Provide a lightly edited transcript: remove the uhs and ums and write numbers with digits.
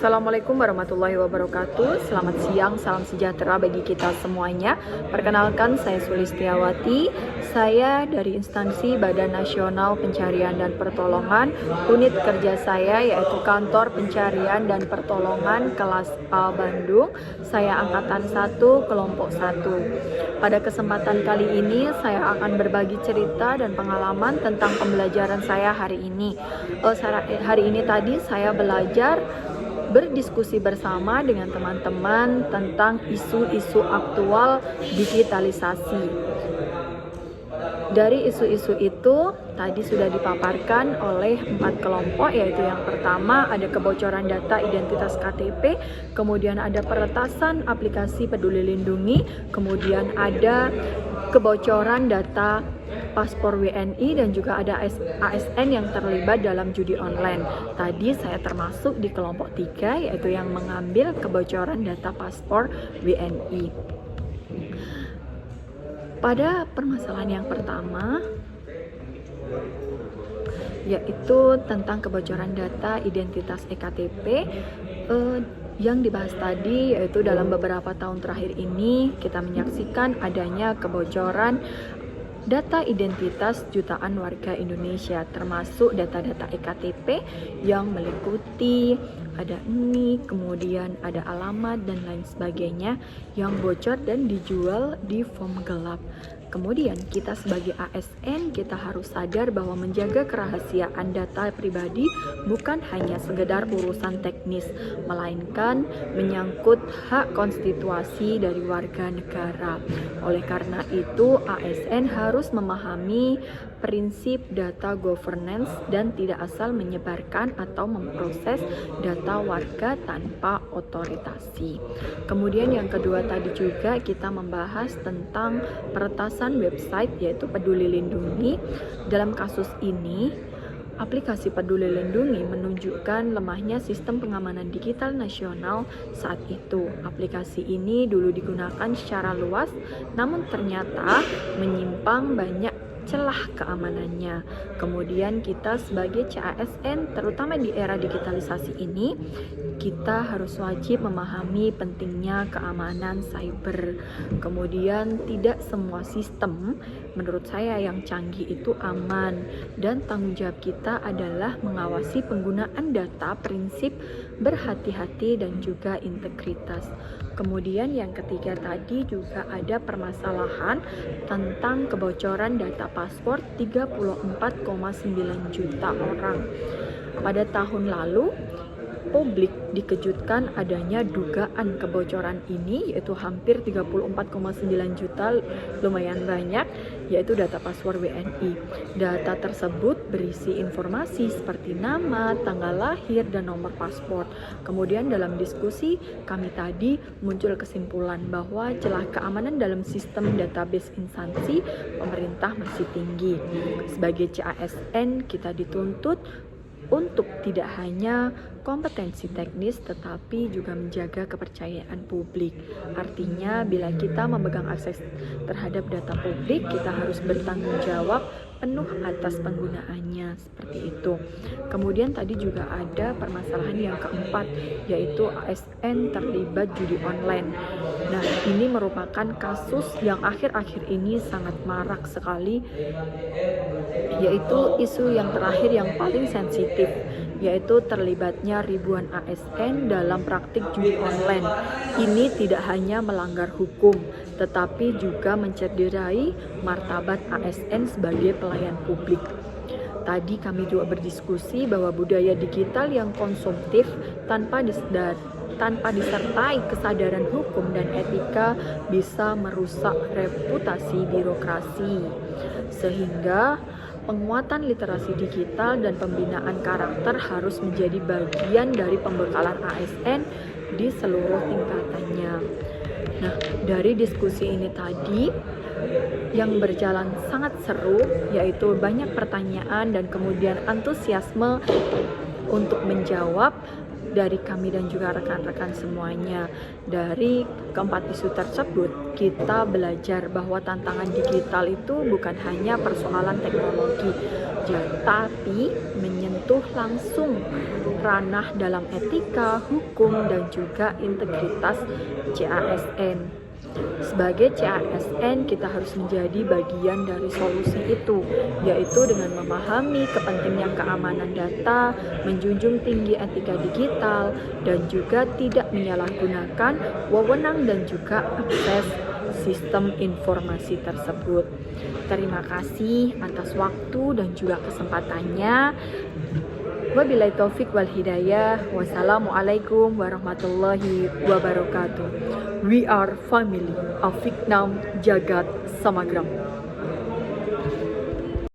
Assalamualaikum warahmatullahi wabarakatuh. Selamat siang, salam sejahtera bagi kita semuanya. Perkenalkan, saya Sulistiawati. Saya dari instansi Badan Nasional Pencarian dan Pertolongan. Unit kerja saya yaitu Kantor Pencarian dan Pertolongan kelas A Bandung. Saya angkatan 1, kelompok 1. Pada kesempatan kali ini saya akan berbagi cerita dan pengalaman tentang pembelajaran saya hari ini. Hari ini tadi saya belajar berdiskusi bersama dengan teman-teman tentang isu-isu aktual digitalisasi. Dari isu-isu itu tadi sudah dipaparkan oleh 4 kelompok, yaitu yang pertama ada kebocoran data identitas KTP, kemudian ada peretasan aplikasi Peduli Lindungi, kemudian ada kebocoran data paspor WNI, dan juga ada ASN yang terlibat dalam judi online. Tadi saya termasuk di kelompok 3, yaitu yang mengambil kebocoran data paspor WNI. Pada permasalahan yang pertama, yaitu tentang kebocoran data identitas eKTP, yang dibahas tadi yaitu dalam beberapa tahun terakhir ini kita menyaksikan adanya kebocoran data identitas jutaan warga Indonesia, termasuk data-data eKTP yang meliputi ada NIK, kemudian ada alamat dan lain sebagainya yang bocor dan dijual di form gelap. Kemudian kita sebagai ASN kita harus sadar bahwa menjaga kerahasiaan data pribadi bukan hanya sekedar urusan teknis, melainkan menyangkut hak konstitusi dari warga negara. Oleh karena itu, ASN harus memahami prinsip data governance dan tidak asal menyebarkan atau memproses data warga tanpa otorisasi. Kemudian yang kedua tadi juga kita membahas tentang peretasan website yaitu Peduli Lindungi. Dalam kasus ini, aplikasi Peduli Lindungi menunjukkan lemahnya sistem pengamanan digital nasional saat itu. Aplikasi ini dulu digunakan secara luas, namun ternyata menyimpang banyak celah keamanannya. Kemudian kita sebagai CASN, terutama di era digitalisasi ini, kita harus wajib memahami pentingnya keamanan cyber. Kemudian tidak semua sistem menurut saya yang canggih itu aman, dan tanggung jawab kita adalah mengawasi penggunaan data, prinsip berhati-hati dan juga integritas. Kemudian yang ketiga tadi juga ada permasalahan tentang kebocoran data paspor 34,9 juta orang. Pada tahun lalu, publik dikejutkan adanya dugaan kebocoran ini, yaitu hampir 34,9 juta, lumayan banyak, yaitu data paspor WNI. Data tersebut berisi informasi seperti nama, tanggal lahir, dan nomor paspor. Kemudian dalam diskusi kami tadi muncul kesimpulan bahwa celah keamanan dalam sistem database instansi pemerintah masih tinggi. Sebagai CASN kita dituntut untuk tidak hanya kompetensi teknis tetapi juga menjaga kepercayaan publik. Artinya bila kita memegang akses terhadap data publik, kita harus bertanggung jawab penuh atas penggunaannya, seperti itu. Kemudian tadi juga ada permasalahan yang keempat, yaitu ASN terlibat judi online. Nah, ini merupakan kasus yang akhir-akhir ini sangat marak sekali, yaitu isu yang terakhir yang paling sensitif, yaitu terlibatnya ribuan ASN dalam praktik judi online. Ini tidak hanya melanggar hukum, tetapi juga mencederai martabat ASN sebagai pelayan publik. Tadi kami juga berdiskusi bahwa budaya digital yang konsumtif tanpa disertai kesadaran hukum dan etika bisa merusak reputasi birokrasi. Sehingga penguatan literasi digital dan pembinaan karakter harus menjadi bagian dari pembekalan ASN di seluruh tingkatannya. Nah, dari diskusi ini tadi yang berjalan sangat seru, yaitu banyak pertanyaan dan kemudian antusiasme untuk menjawab. dari kami dan juga rekan-rekan semuanya. Dari keempat isu tersebut, kita belajar bahwa tantangan digital itu bukan hanya persoalan teknologi, tapi menyentuh langsung ranah dalam etika, hukum, dan juga integritas CASN. Sebagai CASN, kita harus menjadi bagian dari solusi itu, yaitu dengan memahami kepentingan keamanan data, menjunjung tinggi etika digital, dan juga tidak menyalahgunakan wewenang dan juga akses sistem informasi tersebut. Terima kasih atas waktu dan juga kesempatannya. Wabillahi taufik wal hidayah. Wassalamualaikum warahmatullahi wabarakatuh. We are family. Afiknam Jagat Samagram.